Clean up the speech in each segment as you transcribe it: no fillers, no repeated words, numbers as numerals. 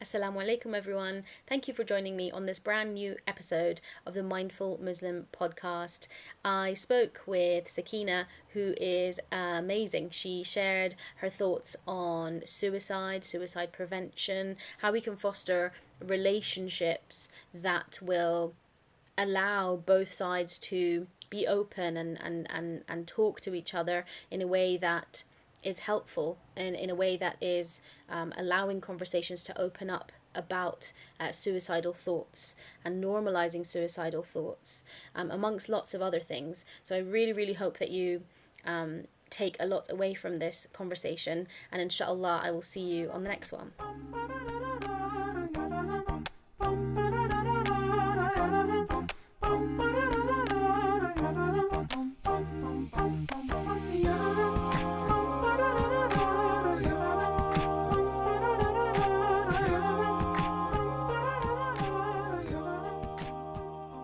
Assalamu alaikum, everyone. Thank you for joining me on this brand new episode of the Mindful Muslim podcast. I spoke with Sakinah, who is amazing. She shared her thoughts on suicide prevention, how we can foster relationships that will allow both sides to be open and talk to each other in a way that is helpful and in a way that is allowing conversations to open up about suicidal thoughts and normalizing suicidal thoughts, amongst lots of other things. So I really hope that you take a lot away from this conversation, and inshallah I will see you on the next one.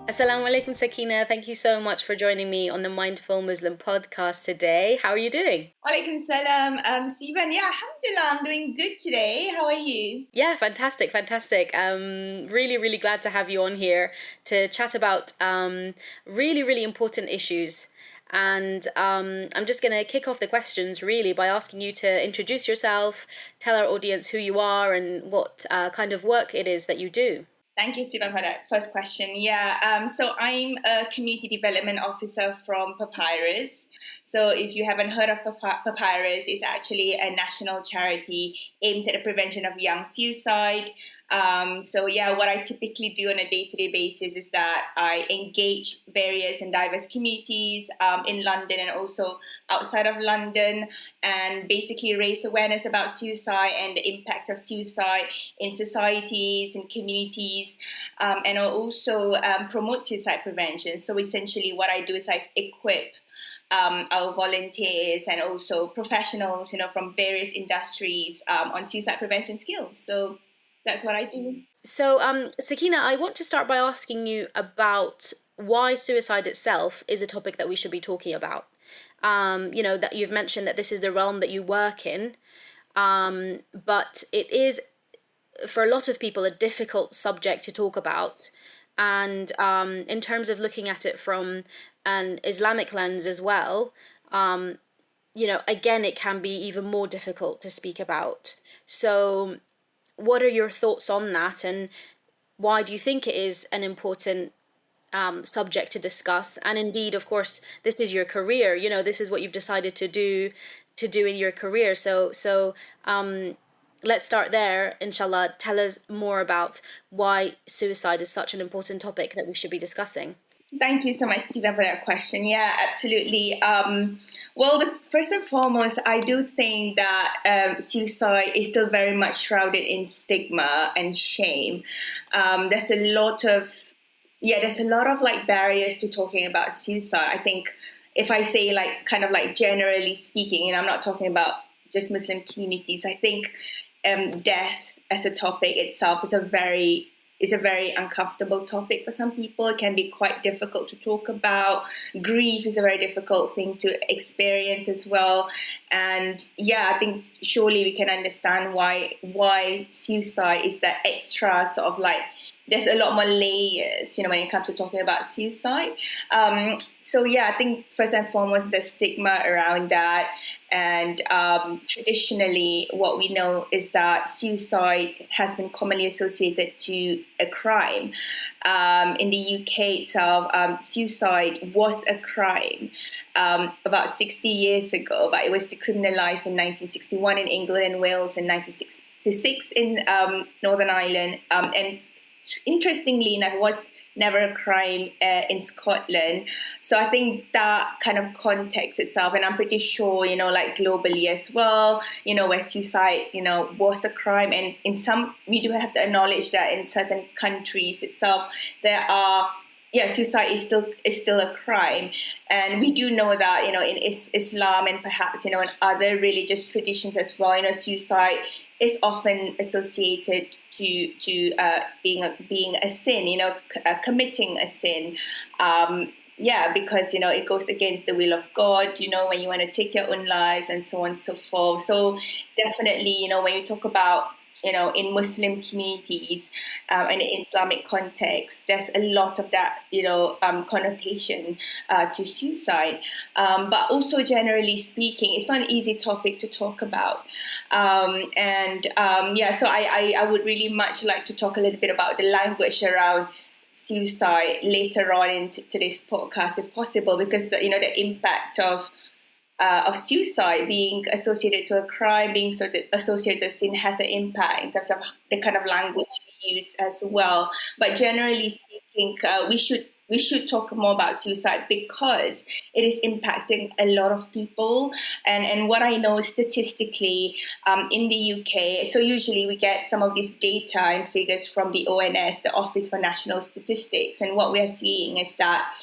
Assalamu alaikum, Sakinah. Thank you so much for joining me on the Mindful Muslim podcast today. How are you doing? Walaikum salam, Sivan. Yeah, alhamdulillah, I'm doing good today. How are you? Yeah, fantastic. Really glad to have you on here to chat about really important issues. And I'm just going to kick off the questions really by asking you to introduce yourself, tell our audience who you are and what kind of work it is that you do. Thank you, Sivan, for that first question. Yeah, so I'm a community development officer from Papyrus. So if you haven't heard of Papyrus, it's actually a national charity aimed at the prevention of young suicide. So yeah, what I typically do on a day-to-day basis is that I engage various and diverse communities in London and also outside of London, and basically raise awareness about suicide and the impact of suicide in societies and communities, and also promote suicide prevention. So essentially what I do is I equip our volunteers and also professionals, from various industries on suicide prevention skills. So that's what I do. So, Sakinah, I want to start by asking you about why suicide itself is a topic that we should be talking about. That you've mentioned that this is the realm that you work in, but it is, for a lot of people, a difficult subject to talk about. And in terms of looking at it from an Islamic lens as well, again, it can be even more difficult to speak about. So what are your thoughts on that, and why do you think it is an important subject to discuss? And indeed, of course, this is your career. This is what you've decided to do in your career. So let's start there. Inshallah, tell us more about why suicide is such an important topic that we should be discussing. Thank you so much, Sivan, for that question. Yeah, absolutely. First and foremost, I do think that suicide is still very much shrouded in stigma and shame. There's a lot of barriers to talking about suicide. I think if I say generally speaking, and I'm not talking about just Muslim communities, I think death as a topic itself is a very uncomfortable topic for some people. It can be quite difficult to talk about. Grief is a very difficult thing to experience as well. And yeah, I think surely we can understand why suicide is that extra sort of there's a lot more layers, when it comes to talking about suicide. So yeah, I think first and foremost, the stigma around that. And traditionally, what we know is that suicide has been commonly associated to a crime. In the UK itself, suicide was a crime about 60 years ago, but it was decriminalised in 1961 in England and Wales, in 1966 in Northern Ireland, and interestingly enough, it was never a crime in Scotland. So I think that kind of context itself, and I'm pretty sure, globally as well, where suicide, was a crime. And we do have to acknowledge that in certain countries itself, suicide is still a crime. And we do know that, in Islam and perhaps, in other religious traditions as well, suicide is often associated to being a sin, committing a sin. Because, it goes against the will of God, when you want to take your own lives and so on and so forth. So definitely, when you talk about in Muslim communities and in Islamic context, there's a lot of that, connotation to suicide. But also, generally speaking, it's not an easy topic to talk about. So I would really much like to talk a little bit about the language around suicide later on in today's podcast, if possible, because the impact of suicide being associated to a crime, being sort of associated to a sin, has an impact in terms of the kind of language we use as well. But generally speaking, we should talk more about suicide because it is impacting a lot of people. And what I know statistically in the UK, so usually we get some of this data and figures from the ONS, the Office for National Statistics, and what we are seeing is that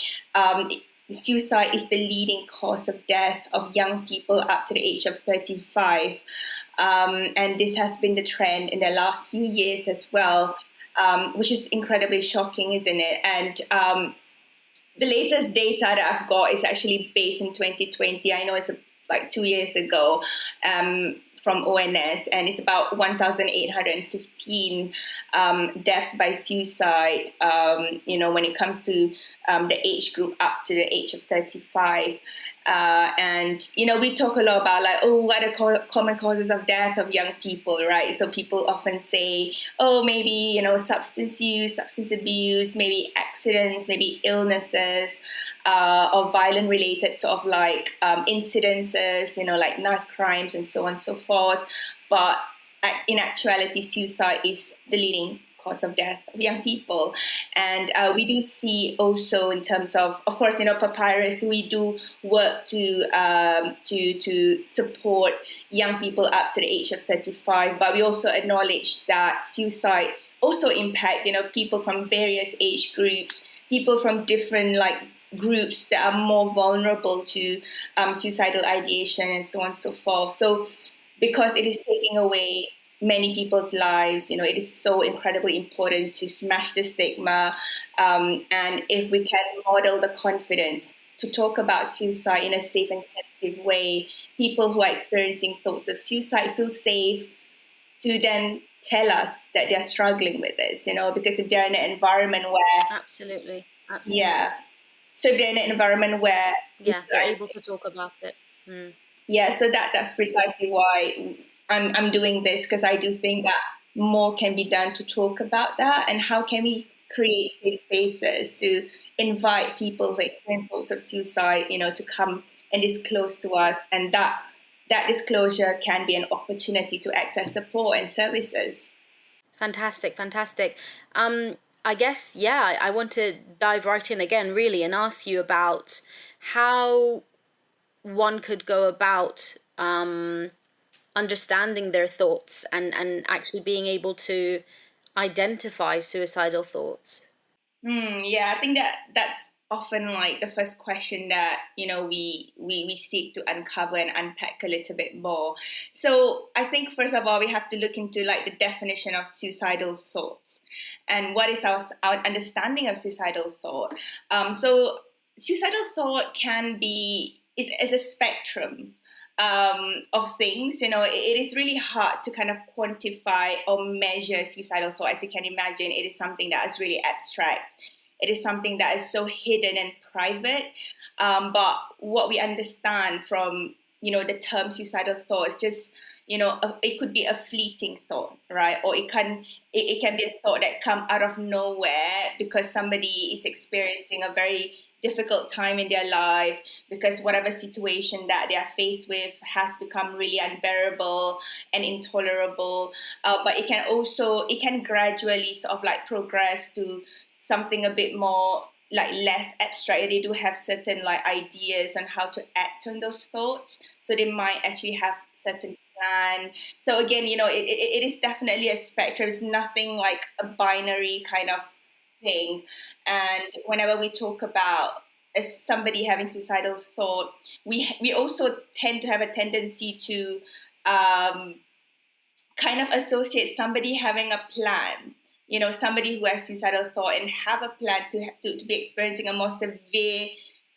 suicide is the leading cause of death of young people up to the age of 35. And this has been the trend in the last few years as well, which is incredibly shocking, isn't it? And the latest data that I've got is actually based in 2020. I know it's like 2 years ago. From ONS, and it's about 1,815 deaths by suicide, when it comes to the age group up to the age of 35. We talk a lot about what are common causes of death of young people, right? So people often say, maybe, substance use, substance abuse, maybe accidents, maybe illnesses, or violent related sort of incidences, like knife crimes and so on and so forth. But in actuality, suicide is the leading cause of death of young people. And we do see also in terms of course, Papyrus, we do work to support young people up to the age of 35, but we also acknowledge that suicide also impact, people from various age groups, people from different groups that are more vulnerable to suicidal ideation and so on and so forth. So because it is taking away many people's lives, it is so incredibly important to smash the stigma. And if we can model the confidence to talk about suicide in a safe and sensitive way, people who are experiencing thoughts of suicide feel safe to then tell us that they're struggling with this, because if they're in an environment where... Absolutely. Yeah. So they're in an environment where... Yeah, they're able to talk about it. Yeah, so that's precisely why I'm doing this, because I do think that more can be done to talk about that, and how can we create safe spaces to invite people who experience thoughts of suicide, to come and disclose to us, and that disclosure can be an opportunity to access support and services. Fantastic. I guess, I want to dive right in again, really, and ask you about how one could go about understanding their thoughts and actually being able to identify suicidal thoughts. Yeah, I think that's often the first question that we seek to uncover and unpack a little bit more. So I think first of all we have to look into the definition of suicidal thoughts and what is our understanding of suicidal thought. So suicidal thought can be is a spectrum of things. It is really hard to kind of quantify or measure suicidal thought. As you can imagine, it is something that is really abstract. It is something that is so hidden and private. But what we understand from, the term suicidal thought is just, it could be a fleeting thought, right? Or it can be a thought that come out of nowhere because somebody is experiencing a very difficult time in their life, because whatever situation that they are faced with has become really unbearable and intolerable. But it can gradually sort of progress to something a bit more less abstract. They do have certain ideas on how to act on those thoughts, so they might actually have certain plan. So again, it is definitely a spectrum. It's nothing like a binary kind of thing. And whenever we talk about as somebody having suicidal thought, we also tend to have a tendency to kind of associate somebody having a plan, somebody who has suicidal thought and have a plan to be experiencing a more severe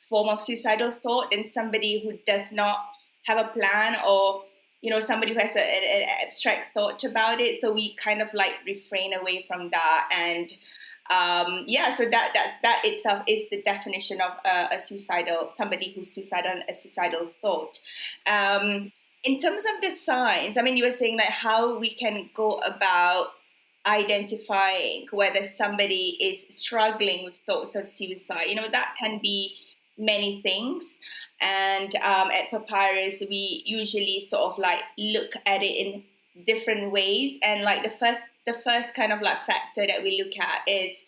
form of suicidal thought than somebody who does not have a plan or somebody who has an abstract thought about it. So we kind of like refrain away from that. And so that itself is the definition of somebody who's suicidal, a suicidal thought. In terms of the signs, I mean, you were saying like how we can go about identifying whether somebody is struggling with thoughts of suicide. That can be many things. And at Papyrus, we usually sort of like look at it in different ways. And like the first kind of like factor that we look at is,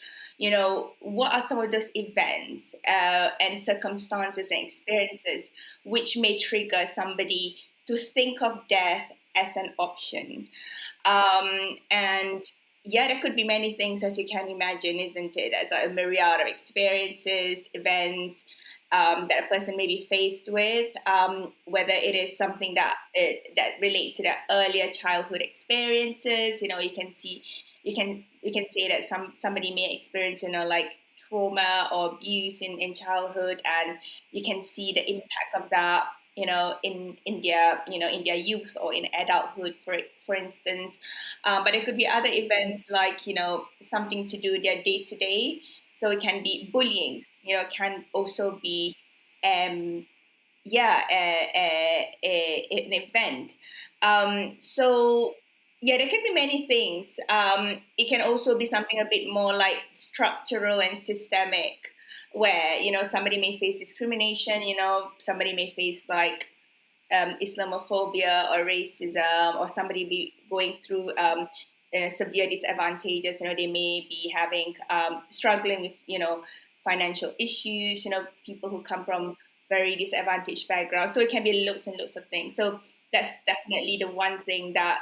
what are some of those events and circumstances and experiences which may trigger somebody to think of death as an option. And yeah, there could be many things, as you can imagine, isn't it? As a myriad of experiences, events that a person may be faced with, whether it is something that relates to their earlier childhood experiences. You can say that somebody may experience, like trauma or abuse in childhood, and you can see the impact of that, in their youth or in adulthood, for instance. But it could be other events like, something to do with their day to day. So it can be bullying, can also be, an event. So yeah, there can be many things. It can also be something a bit more like structural and systemic, where somebody may face discrimination. Somebody may face like Islamophobia or racism, or somebody be going through severe disadvantages. They may be having struggling with financial issues. People who come from very disadvantaged backgrounds. So it can be loads and loads of things. So that's definitely the one thing that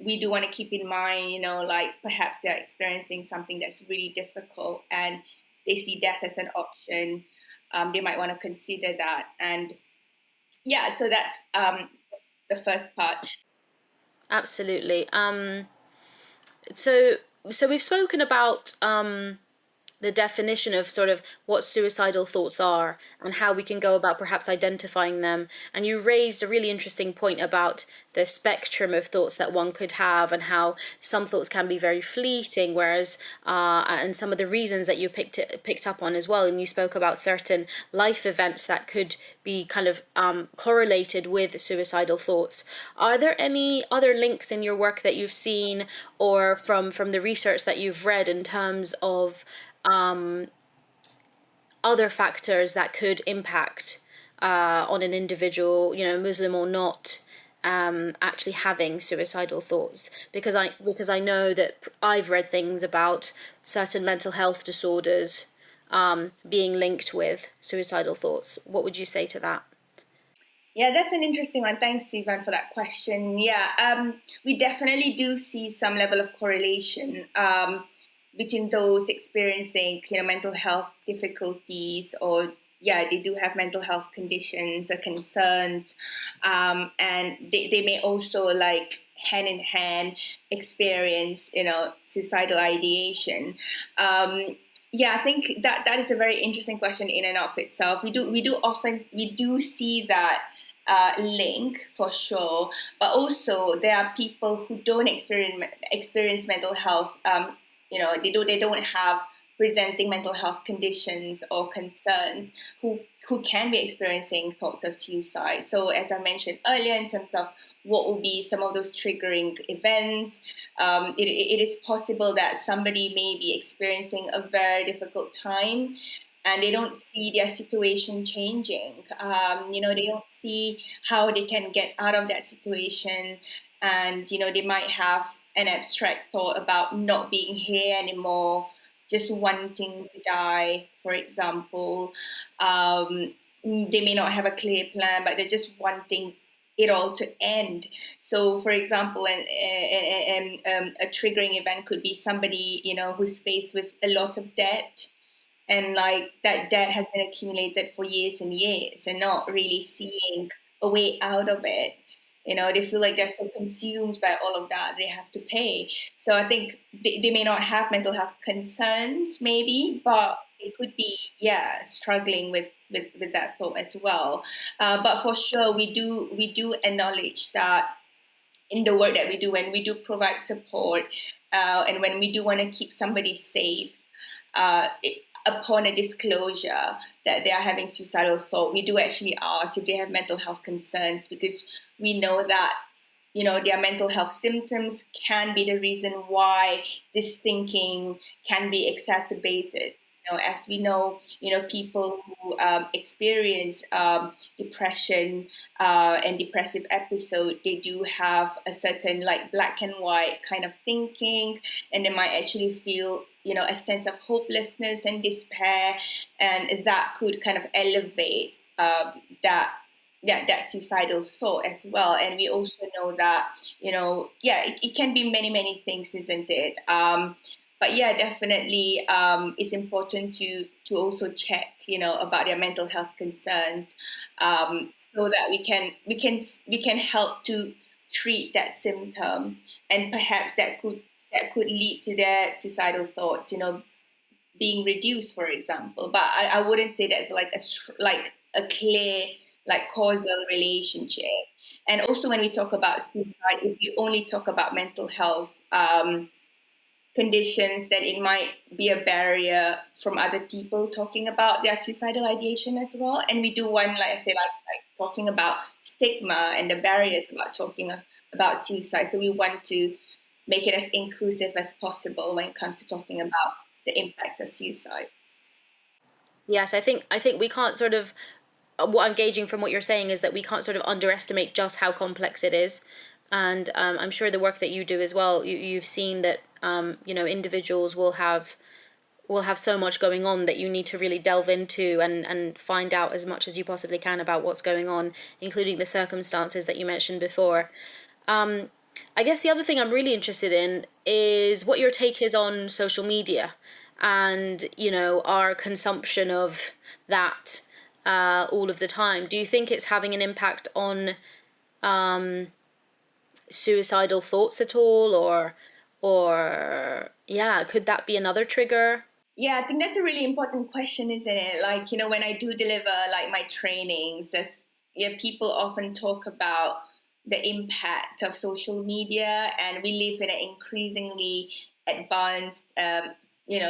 we do want to keep in mind. Like perhaps they're experiencing something that's really difficult and they see death as an option. They might want to consider that. And yeah, so that's the first part. Absolutely. So we've spoken about the definition of sort of what suicidal thoughts are and how we can go about perhaps identifying them. And you raised a really interesting point about the spectrum of thoughts that one could have and how some thoughts can be very fleeting, whereas and some of the reasons that you picked up on as well. And you spoke about certain life events that could be kind of correlated with suicidal thoughts. Are there any other links in your work that you've seen or from the research that you've read in terms of other factors that could impact on an individual, Muslim or not, actually having suicidal thoughts? Because I know that I've read things about certain mental health disorders being linked with suicidal thoughts. What would you say to that? Yeah, that's an interesting one. Thanks, Sivan, for that question. Yeah, we definitely do see some level of correlation between those experiencing, mental health difficulties, or yeah, they do have mental health conditions or concerns, and they may also like hand in hand experience, suicidal ideation. Yeah, I think that is a very interesting question in and of itself. We do see that link for sure, but also there are people who don't experience mental health. They don't have presenting mental health conditions or concerns, who can be experiencing thoughts of suicide. So as I mentioned earlier, in terms of what will be some of those triggering events, it is possible that somebody may be experiencing a very difficult time and they don't see their situation changing. They don't see how they can get out of that situation. And, they might have an abstract thought about not being here anymore, just wanting to die, for example. They may not have a clear plan, but they're just wanting it all to end. So, for example, a triggering event could be somebody, who's faced with a lot of debt, and like that debt has been accumulated for years and years and not really seeing a way out of it. They feel like they're so consumed by all of that they have to pay. So I think they may not have mental health concerns maybe, but they could be, yeah, struggling with that thought as well. But for sure we do acknowledge that in the work that we do, when we do provide support, and when we do want to keep somebody safe, upon a disclosure that they are having suicidal thought, we do actually ask if they have mental health concerns, because we know that their mental health symptoms can be the reason why this thinking can be exacerbated. As we know, people who experience depression and depressive episode, they do have a certain like black and white kind of thinking, and they might actually feel a sense of hopelessness and despair, and that could kind of elevate that suicidal thought as well. And we also know that it can be many things, isn't it? But yeah, definitely, it's important to also check about their mental health concerns, so that we can help to treat that symptom, and perhaps that could lead to their suicidal thoughts being reduced, for example. But I wouldn't say that's like a clear like causal relationship. And also, when we talk about suicide, if you only talk about mental health conditions, then it might be a barrier from other people talking about their suicidal ideation as well. And we do want, like I say, like talking about stigma and the barriers about talking about suicide. So we want to make it as inclusive as possible when it comes to talking about the impact of suicide. Yes, I think we can't sort of, what I'm gauging from what you're saying is that we can't sort of underestimate just how complex it is. And I'm sure the work that you do as well, you've seen that individuals will have so much going on that you need to really delve into and find out as much as you possibly can about what's going on, including the circumstances that you mentioned before. Um, I guess the other thing I'm really interested in is what your take is on social media and, our consumption of that all of the time. Do you think it's having an impact on suicidal thoughts at all, or yeah, could that be another trigger? Yeah, I think that's a really important question, isn't it? Like, when I do deliver like my trainings, people often talk about the impact of social media, and we live in an increasingly advanced,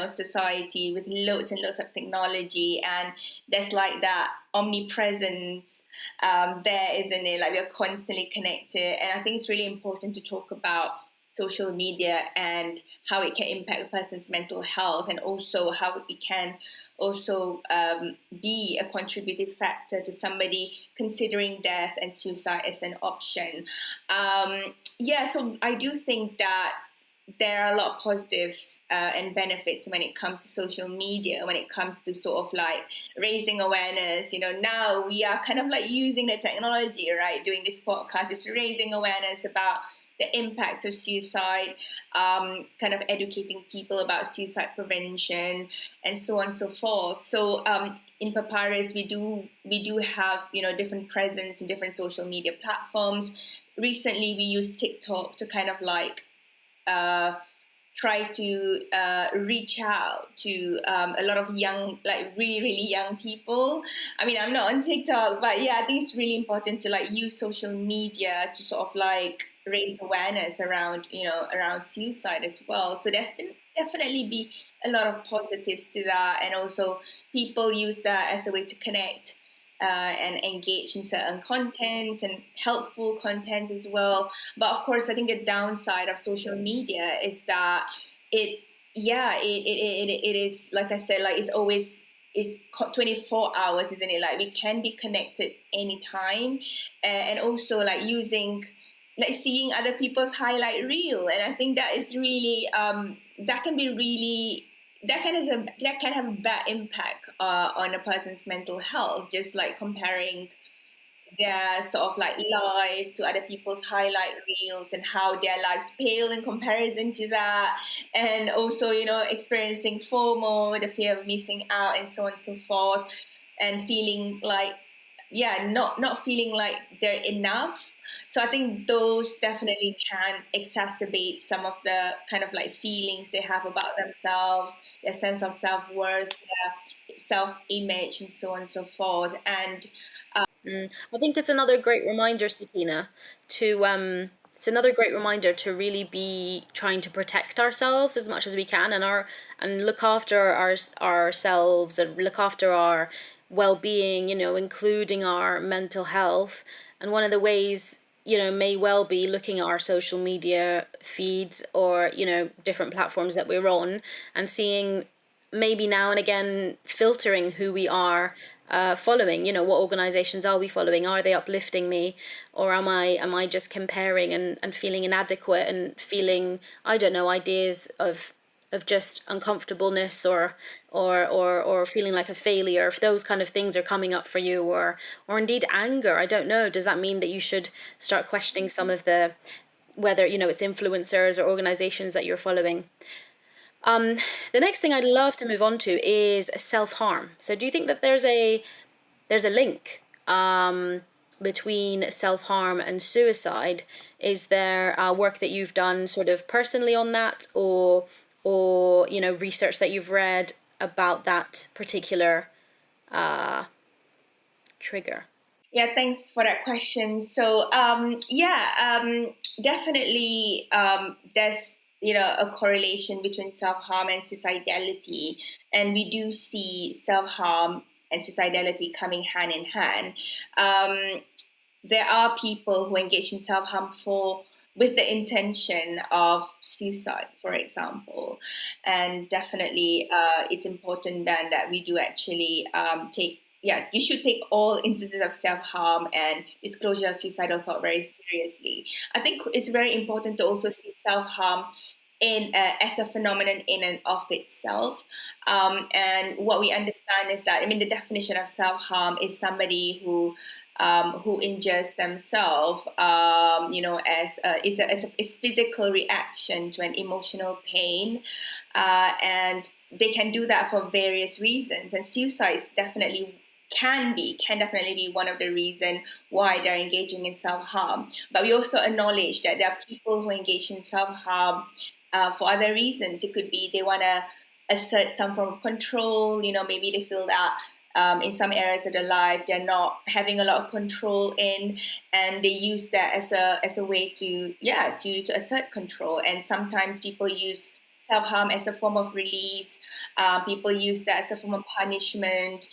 society with loads and loads of technology, and there's like that omnipresence there, isn't it? Like, we're constantly connected, and I think it's really important to talk about social media and how it can impact a person's mental health, and also how it can also be a contributing factor to somebody considering death and suicide as an option. So I do think that there are a lot of positives and benefits when it comes to social media, when it comes to sort of like raising awareness. Now we are kind of like using the technology, right? Doing this podcast is raising awareness about the impact of suicide, kind of educating people about suicide prevention, and so on and so forth. So in Papyrus, we do have different presence in different social media platforms. Recently, we used TikTok to kind of like try to reach out to a lot of young, like really, really young people. I mean, I'm not on TikTok, but yeah, I think it's really important to like use social media to sort of like raise awareness around suicide as well. So there's been definitely be a lot of positives to that, and also people use that as a way to connect and engage in certain contents and helpful contents as well. But of course, I think the downside of social media is that it, yeah, it is, like I said, like it's always is 24 hours, isn't it? Like we can be connected anytime, and also like using, like seeing other people's highlight reel, and I think that is really that can be really, that can have a bad impact on a person's mental health, just like comparing their sort of like life to other people's highlight reels, and how their lives pale in comparison to that, and also experiencing FOMO, the fear of missing out, and so on and so forth, and feeling like, yeah, not feeling like they're enough. So I think those definitely can exacerbate some of the kind of like feelings they have about themselves, their sense of self-worth, their self-image, and so on and so forth. And I think it's another great reminder, Sakina, to it's another great reminder to really be trying to protect ourselves as much as we can, and look after ourselves and look after our well-being, including our mental health. And one of the ways, may well be looking at our social media feeds, or different platforms that we're on, and seeing, maybe now and again, filtering who we are following. What organizations are we following? Are they uplifting me, or am I just comparing and feeling inadequate, and feeling, I don't know, ideas of just uncomfortableness, or feeling like a failure? If those kind of things are coming up for you, or indeed anger, I don't know, does that mean that you should start questioning some of the, whether it's influencers or organizations that you're following? The next thing I'd love to move on to is self-harm. So do you think that there's a link between self-harm and suicide? Is there work that you've done sort of personally on that, or research that you've read about that particular trigger? Yeah, thanks for that question. So, definitely, there's a correlation between self harm and suicidality, and we do see self harm and suicidality coming hand in hand. Um, there are people who engage in self harm for with the intention of suicide, for example, and definitely it's important then that we do actually take. Yeah, you should take all instances of self harm and disclosure of suicidal thought very seriously. I think it's very important to also see self harm in as a phenomenon in and of itself. And what we understand is that, I mean, the definition of self harm is somebody who injures themselves, as is physical reaction to an emotional pain, and they can do that for various reasons. And suicide definitely can definitely be one of the reasons why they're engaging in self harm. But we also acknowledge that there are people who engage in self harm for other reasons. It could be they want to assert some form of control. Maybe they feel that in some areas of their life they're not having a lot of control in, and they use that as a way to assert control. And sometimes people use self harm as a form of release. People use that as a form of punishment.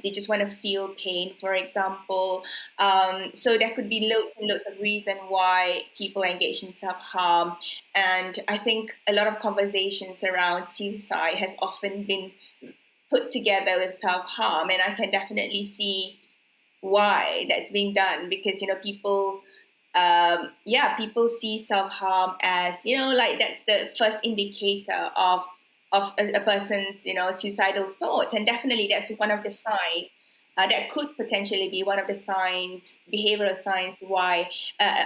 They just want to feel pain, for example. So there could be loads and loads of reasons why people engage in self-harm. And I think a lot of conversations around suicide has often been put together with self-harm. And I can definitely see why that's being done, because, people see self-harm as, like that's the first indicator of a person's, suicidal thoughts. And definitely that's one of the signs, that could potentially be one of the signs, behavioral signs, why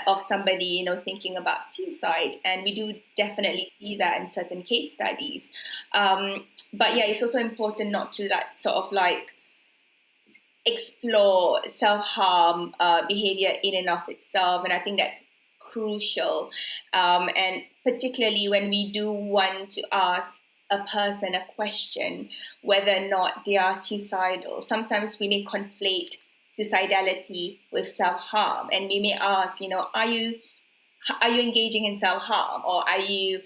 of somebody, thinking about suicide. And we do definitely see that in certain case studies. But yeah, it's also important not to like sort of like explore self-harm behavior in and of itself. And I think that's crucial. And particularly when we do want to ask a person a question, whether or not they are suicidal. Sometimes we may conflate suicidality with self-harm, and we may ask, are you engaging in self-harm, or are you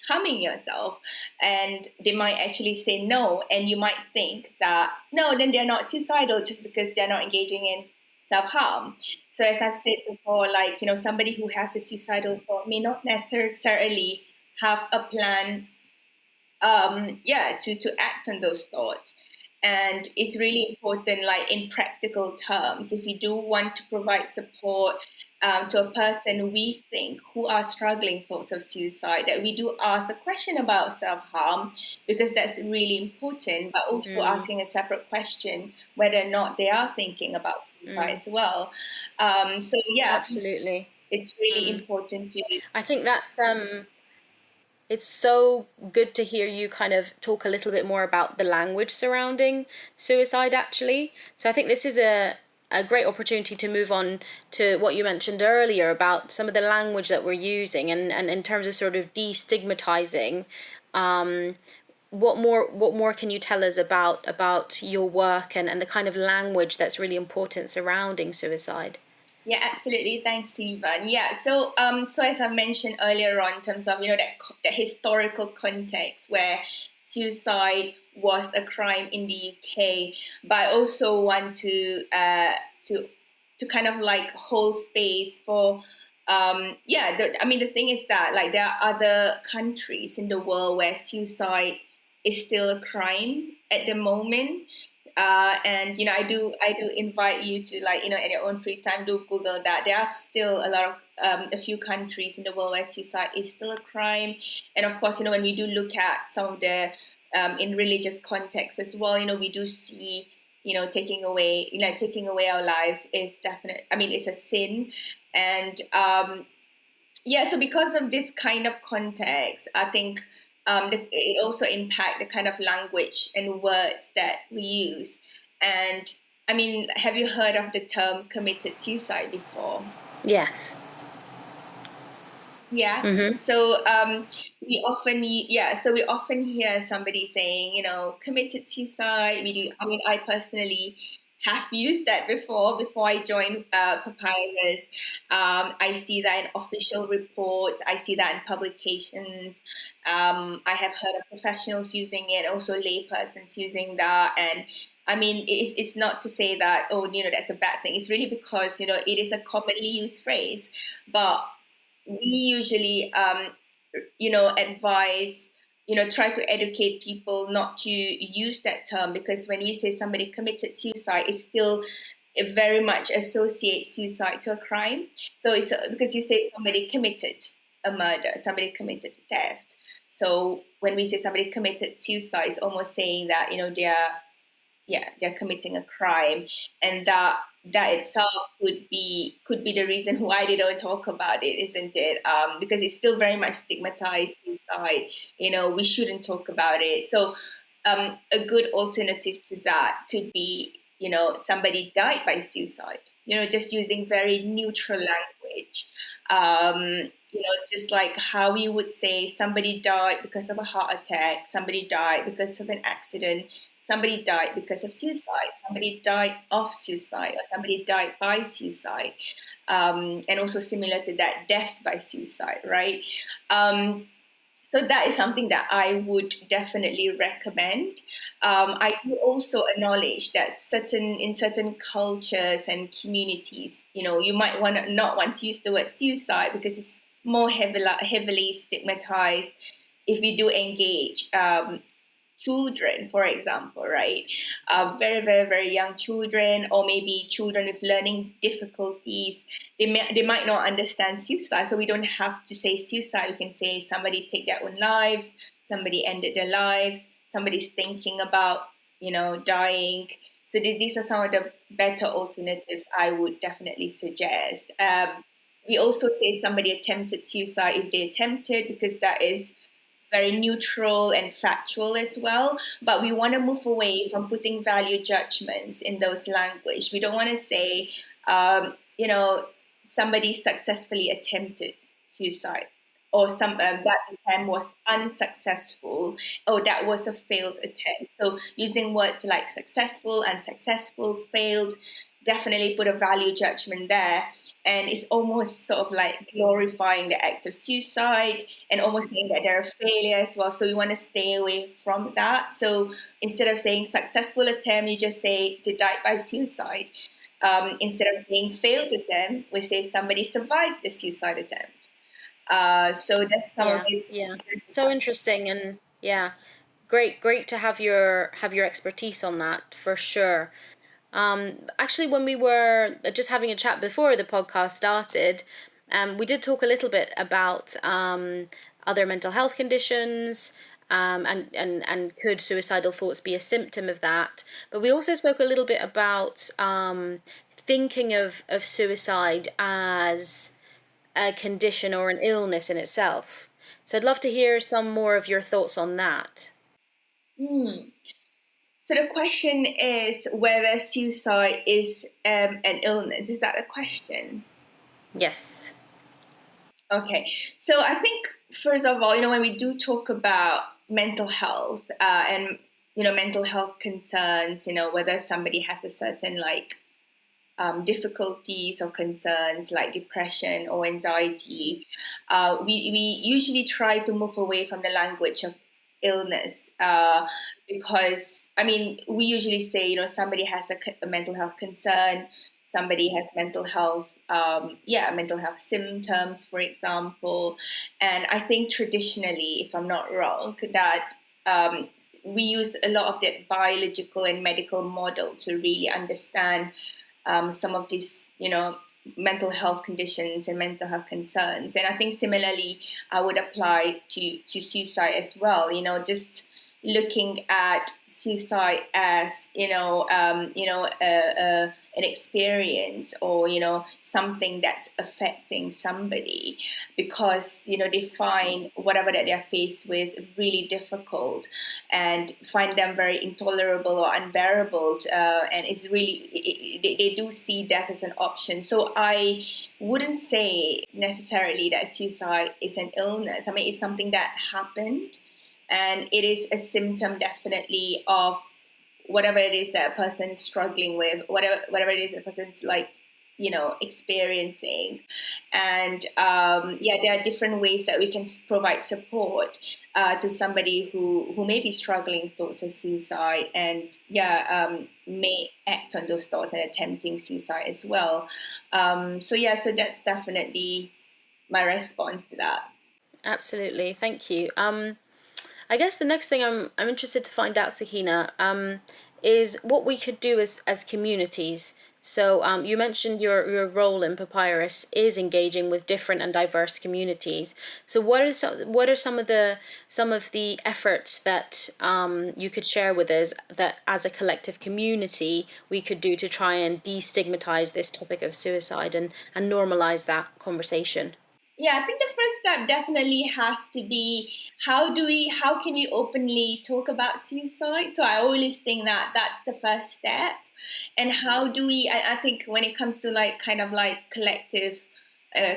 harming yourself? And they might actually say no, and you might think that no, then they're not suicidal just because they're not engaging in self-harm. So as I've said before, like, somebody who has a suicidal thought may not necessarily have a plan, to act on those thoughts. And it's really important, like in practical terms, if we do want to provide support to a person we think who are struggling thoughts of suicide, that we do ask a question about self-harm, because that's really important, but also asking a separate question whether or not they are thinking about suicide as well. So yeah, Absolutely. it's really important to. I think that's it's so good to hear you kind of talk a little bit more about the language surrounding suicide, actually. So I think this is a great opportunity to move on to what you mentioned earlier about some of the language that we're using, and in terms of sort of destigmatizing. What more can you tell us about your work, and the kind of language that's really important surrounding suicide? Yeah, absolutely. Thanks, Sivan. Yeah, so as I mentioned earlier on, in terms of the historical context where suicide was a crime in the UK, but I also want to to kind of like hold space for I mean the thing is that like there are other countries in the world where suicide is still a crime at the moment. And I do invite you to, like, at your own free time, do Google that. There are still a few countries in the world where suicide is still a crime. And of course, when we do look at some of the in religious context as well, we do see, taking away our lives is definite. I mean, it's a sin. And so because of this kind of context, I think it also impact the kind of language and words that we use. And I mean, have you heard of the term committed suicide before? Yes. Yeah. Mm-hmm. So we often hear somebody saying, committed suicide. We do. I mean, I personally have used that before I joined Papyrus. I see that in official reports. I see that in publications. I have heard of professionals using it, also laypersons using that. And I mean, it's not to say that, oh, that's a bad thing. It's really because, it is a commonly used phrase. But we usually advise, try to educate people not to use that term, because when we say somebody committed suicide, it still very much associates suicide to a crime. So it's because you say somebody committed a murder, somebody committed theft. So when we say somebody committed suicide, it's almost saying that they're committing a crime, and that itself could be the reason why they don't talk about it, isn't it? Because it's still very much stigmatized inside. We shouldn't talk about it. So a good alternative to that could be, somebody died by suicide. Just using very neutral language. Just like how we would say somebody died because of a heart attack, somebody died because of an accident, somebody died because of suicide, somebody died of suicide, or somebody died by suicide. And also similar to that, deaths by suicide, right? So that is something that I would definitely recommend. I do also acknowledge that in certain cultures and communities, you might not want to use the word suicide because it's more heavily stigmatized. If we do engage children, for example, right? Very, very, very young children, or maybe children with learning difficulties. They might not understand suicide, so we don't have to say suicide. We can say somebody take their own lives, somebody ended their lives, somebody's thinking about, dying. So these are some of the better alternatives I would definitely suggest. We also say somebody attempted suicide if they attempted, because that is very neutral and factual as well. But we want to move away from putting value judgments in those language. We don't want to say, somebody successfully attempted suicide, or that attempt was unsuccessful, or that was a failed attempt. So using words like successful, unsuccessful, failed, definitely put a value judgment there. And it's almost sort of like glorifying the act of suicide and almost saying that they're a failure as well. So we want to stay away from that. So instead of saying successful attempt, you just say they died by suicide. Instead of saying failed attempt, we say somebody survived the suicide attempt. So that's some of Yeah, this. yeah. So interesting, and yeah, great to have your expertise on that for sure. Actually, when we were just having a chat before the podcast started, we did talk a little bit about other mental health conditions, and could suicidal thoughts be a symptom of that? But we also spoke a little bit about thinking of suicide as a condition or an illness in itself. So I'd love to hear some more of your thoughts on that. Hmm. So the question is whether suicide is an illness. Is that a question? Yes. Okay, so I think first of all, when we do talk about mental health and mental health concerns, whether somebody has a certain like difficulties or concerns like depression or anxiety, we usually try to move away from the language of illness, because I mean we usually say, somebody has a mental health concern, somebody has mental health symptoms, for example. And I think traditionally, if I'm not wrong, that we use a lot of that biological and medical model to really understand some of these, mental health conditions and mental health concerns. And I think similarly, I would apply to suicide as well. Just looking at suicide as an experience, or something that's affecting somebody, because they find whatever that they're faced with really difficult and find them very intolerable or unbearable, and it's really they do see death as an option. So I wouldn't say necessarily that suicide is an illness. I mean, it's something that happened, and it is a symptom definitely of whatever it is that a person is struggling with, whatever it is that a person's experiencing. And there are different ways that we can provide support to somebody who may be struggling with thoughts of suicide, and may act on those thoughts and attempting suicide as well. So that's definitely my response to that. Absolutely, thank you. I guess the next thing I'm interested to find out, Sakinah, is what we could do as communities. So you mentioned your role in Papyrus is engaging with different and diverse communities. So what are some of the efforts that you could share with us that as a collective community we could do to try and destigmatize this topic of suicide and normalize that conversation? Yeah, I think the first step definitely has to be, how can we openly talk about suicide? So I always think that that's the first step. And how do we, I think when it comes to like kind of like collective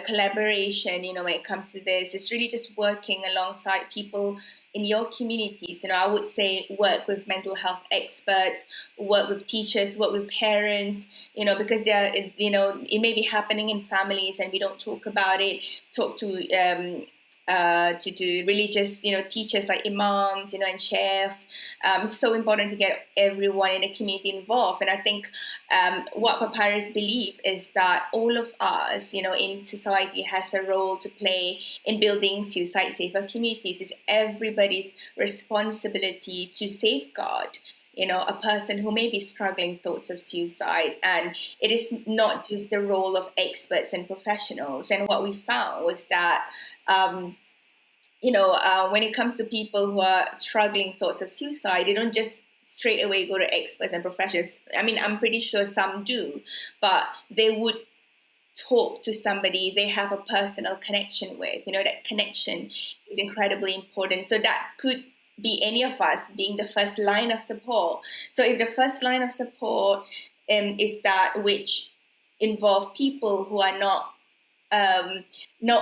collaboration, when it comes to this, it's really just working alongside people in your communities. I would say work with mental health experts, work with teachers, work with parents, because it may be happening in families and we don't talk about it. Talk to religious, teachers like imams, and sheikhs. It's so important to get everyone in the community involved. And I think what Papyrus believe is that all of us, in society has a role to play in building suicide safer communities. It's everybody's responsibility to safeguard a person who may be struggling with thoughts of suicide. And it is not just the role of experts and professionals. And what we found was that, when it comes to people who are struggling with thoughts of suicide, they don't just straight away go to experts and professionals. I mean, I'm pretty sure some do, but they would talk to somebody they have a personal connection with. That connection is incredibly important. So that could be any of us being the first line of support. So if the first line of support is that which involve people who are not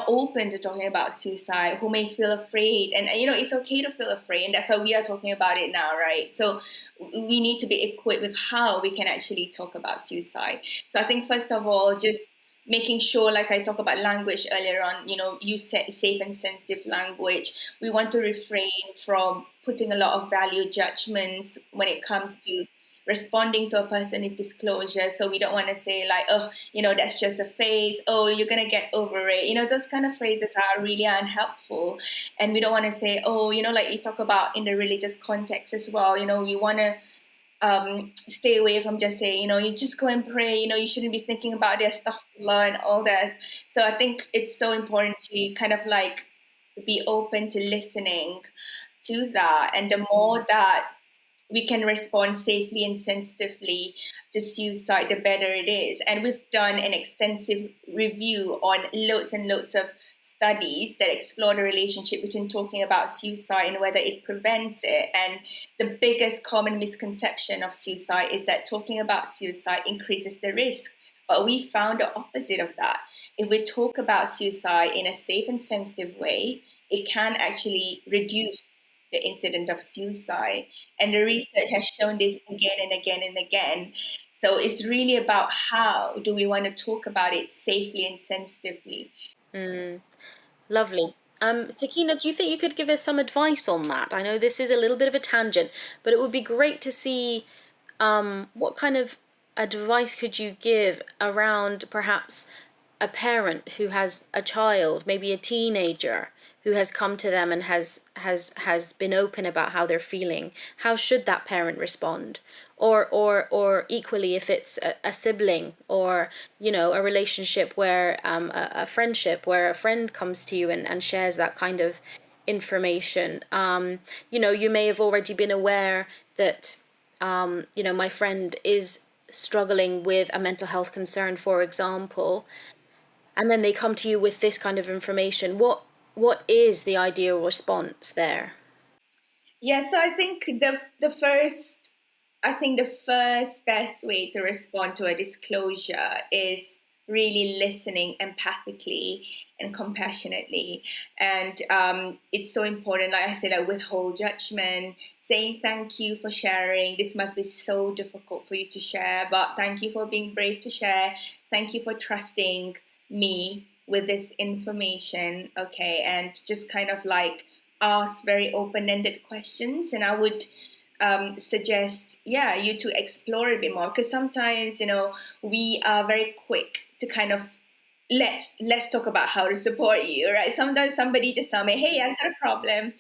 open to talking about suicide, who may feel afraid, and it's okay to feel afraid, and that's why we are talking about it now, right? So we need to be equipped with how we can actually talk about suicide. So I think first of all, just making sure, like I talked about language earlier on, use safe and sensitive language. We want to refrain from putting a lot of value judgments when it comes to responding to a person in disclosure. So we don't want to say like, oh, that's just a phase. Oh, you're going to get over it. Those kind of phrases are really unhelpful. And we don't want to say, oh, like you talk about in the religious context as well, we want to stay away from just saying, you just go and pray, you shouldn't be thinking about their stuff and all that. So I think it's so important to kind of like be open to listening to that. And the more that we can respond safely and sensitively to suicide, the better it is. And we've done an extensive review on loads and loads of studies that explore the relationship between talking about suicide and whether it prevents it. And the biggest common misconception of suicide is that talking about suicide increases the risk. But we found the opposite of that. If we talk about suicide in a safe and sensitive way, it can actually reduce the incident of suicide. And the research has shown this again and again and again. So it's really about how do we want to talk about it safely and sensitively. Lovely. Sakina, do you think you could give us some advice on that? I know this is a little bit of a tangent, but it would be great to see what kind of advice could you give around perhaps a parent who has a child, maybe a teenager, who has come to them and has been open about how they're feeling? How should that parent respond? Or equally, if it's a sibling, or a relationship where a friendship where a friend comes to you and shares that kind of information. You may have already been aware that my friend is struggling with a mental health concern, for example, and then they come to you with this kind of information. What is the ideal response there? Yeah, so I think the first best way to respond to a disclosure is really listening empathically and compassionately. And it's so important, like I said, like withhold judgment, saying thank you for sharing. This must be so difficult for you to share, but thank you for being brave to share. Thank you for trusting me with this information. Okay. And just kind of like ask very open ended questions. And I would suggest, yeah, you to explore a bit more, because sometimes, we are very quick to kind of let's talk about how to support you, right? Sometimes somebody just tell me, hey, I've got a problem,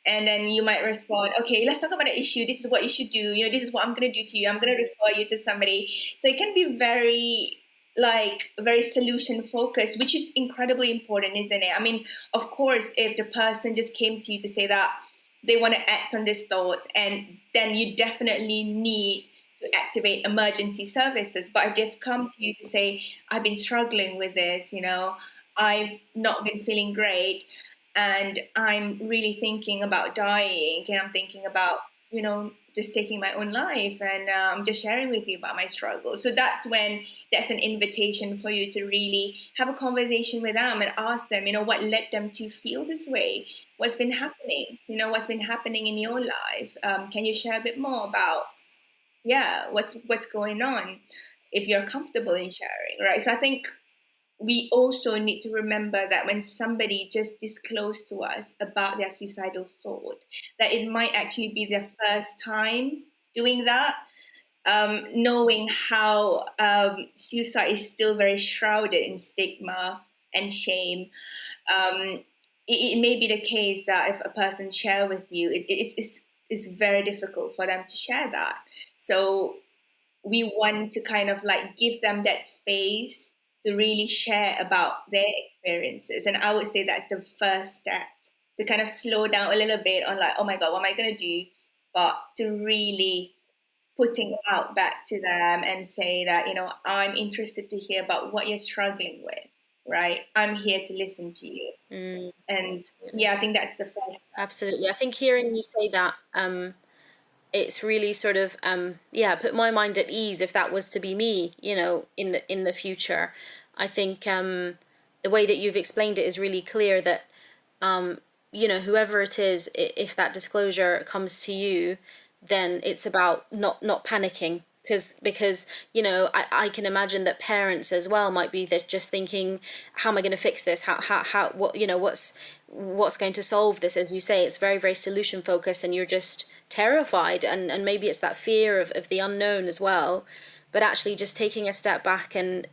and then you might respond, okay, let's talk about the issue. This is what you should do. This is what I'm going to do to you. I'm going to refer you to somebody. So it can be very solution focused, which is incredibly important, isn't it? I mean, of course, if the person just came to you to say that they want to act on these thoughts, and then you definitely need to activate emergency services. But if they've come to you to say, I've been struggling with this, I've not been feeling great, and I'm really thinking about dying, and I'm thinking about, just taking my own life, and I'm just sharing with you about my struggle. So that's an invitation for you to really have a conversation with them and ask them, what led them to feel this way? What's been happening? What's been happening in your life? Can you share a bit more about, yeah, what's going on, if you're comfortable in sharing, right? So I think we also need to remember that when somebody just disclosed to us about their suicidal thought, that it might actually be their first time doing that. Knowing how suicide is still very shrouded in stigma and shame, um, it may be the case that if a person share with you, it's very difficult for them to share that. So we want to kind of like give them that space to really share about their experiences. And I would say that's the first step, to kind of slow down a little bit on like, oh my God, what am I going to do? But to really putting out back to them and say that, I'm interested to hear about what you're struggling with, right? I'm here to listen to you. And yeah, I think that's the first. Absolutely. I think hearing you say that, it's really sort of put my mind at ease if that was to be me, in the future. I think the way that you've explained it is really clear that whoever it is, if that disclosure comes to you, then it's about not panicking, because I can imagine that parents as well might be that just thinking, how am I going to fix this, how what what's going to solve this. As you say, it's very, very solution focused, and you're just terrified, and maybe it's that fear of the unknown as well. But actually just taking a step back and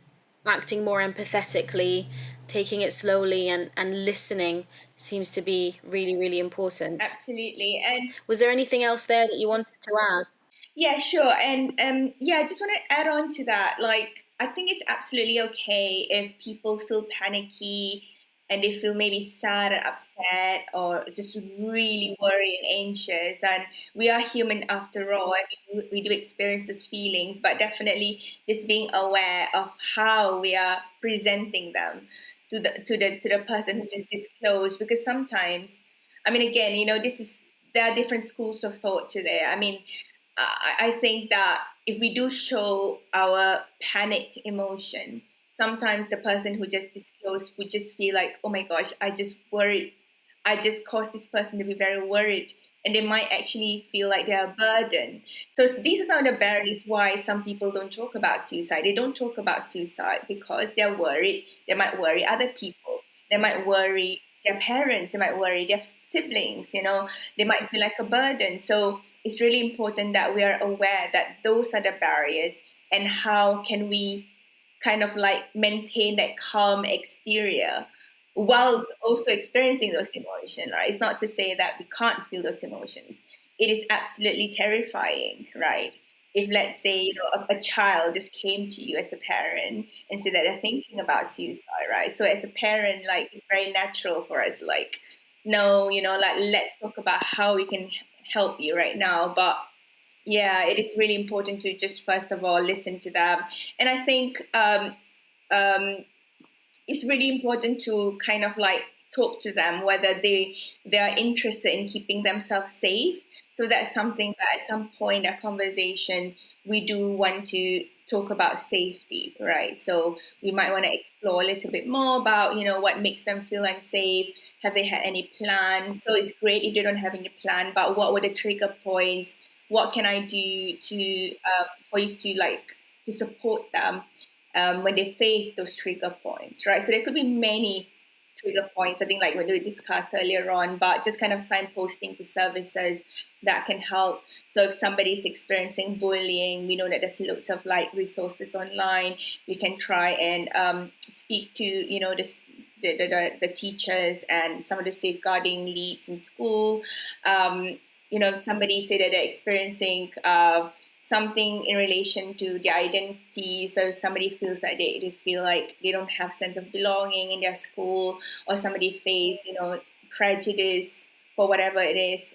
acting more empathetically, taking it slowly, and listening seems to be really, really important. Absolutely. And Was there anything else there that you wanted to add? yeah, sure. And yeah, I just want to add on to that. Like, I think it's absolutely okay if people feel panicky and they feel maybe sad and upset, or just really worried and anxious. And we are human after all, and we do experience those feelings, but definitely just being aware of how we are presenting them to the person who just disclosed. Because sometimes, I mean, again, there are different schools of thought today. I mean, I think that if we do show our panic emotion, sometimes the person who just disclosed would just feel like, oh my gosh, I just worried. I just caused this person to be very worried and they might actually feel like they're a burden. So these are some of the barriers why some people don't talk about suicide. They don't talk about suicide because they're worried. They might worry other people. They might worry their parents. They might worry their siblings. They might feel like a burden. So it's really important that we are aware that those are the barriers, and how can we kind of like maintain that calm exterior whilst also experiencing those emotions, right? It's not to say that we can't feel those emotions. It is absolutely terrifying, right? If, let's say, a child just came to you as a parent and said that they're thinking about suicide, right? So as a parent, like, it's very natural for us, like, no, like, let's talk about how we can help you right now. But yeah, it is really important to just first of all listen to them. And I think um, it's really important to kind of like talk to them whether they are interested in keeping themselves safe. So that's something that at some point in a conversation we do want to talk about safety, right? So we might want to explore a little bit more about what makes them feel unsafe. Have they had any plan? So it's great if they don't have any plan, but what were the trigger points? What can I do to for you to like to support them when they face those trigger points, right? So there could be many trigger points, I think, like what we discussed earlier on, but just kind of signposting to services that can help. So if somebody's experiencing bullying, we know that there's lots of like resources online. We can try and speak to, the teachers and some of the safeguarding leads in school. If somebody say that they're experiencing something in relation to their identity. So if somebody feels like they feel like they don't have sense of belonging in their school, or somebody face, prejudice for whatever it is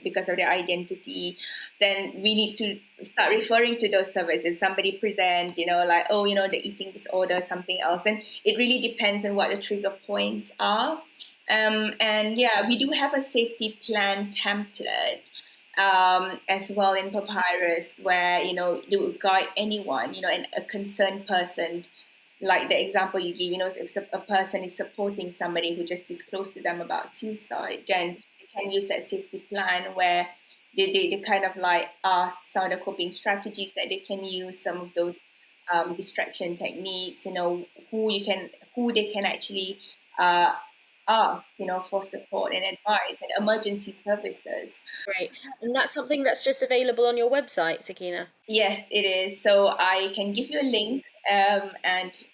because of their identity, then we need to start referring to those services. If somebody presents, like, oh, the eating disorder, something else. And it really depends on what the trigger points are. And yeah, we do have a safety plan template as well in Papyrus, where they would guide anyone, and a concerned person, like the example you give, if a person is supporting somebody who just disclosed to them about suicide, then they can use that safety plan where they kind of like ask some of the coping strategies that they can use, some of those distraction techniques, who they can actually uh, ask, for support and advice and emergency services. Great. And that's something that's just available on your website, Sakinah? Yes, it is. So I can give you a link, and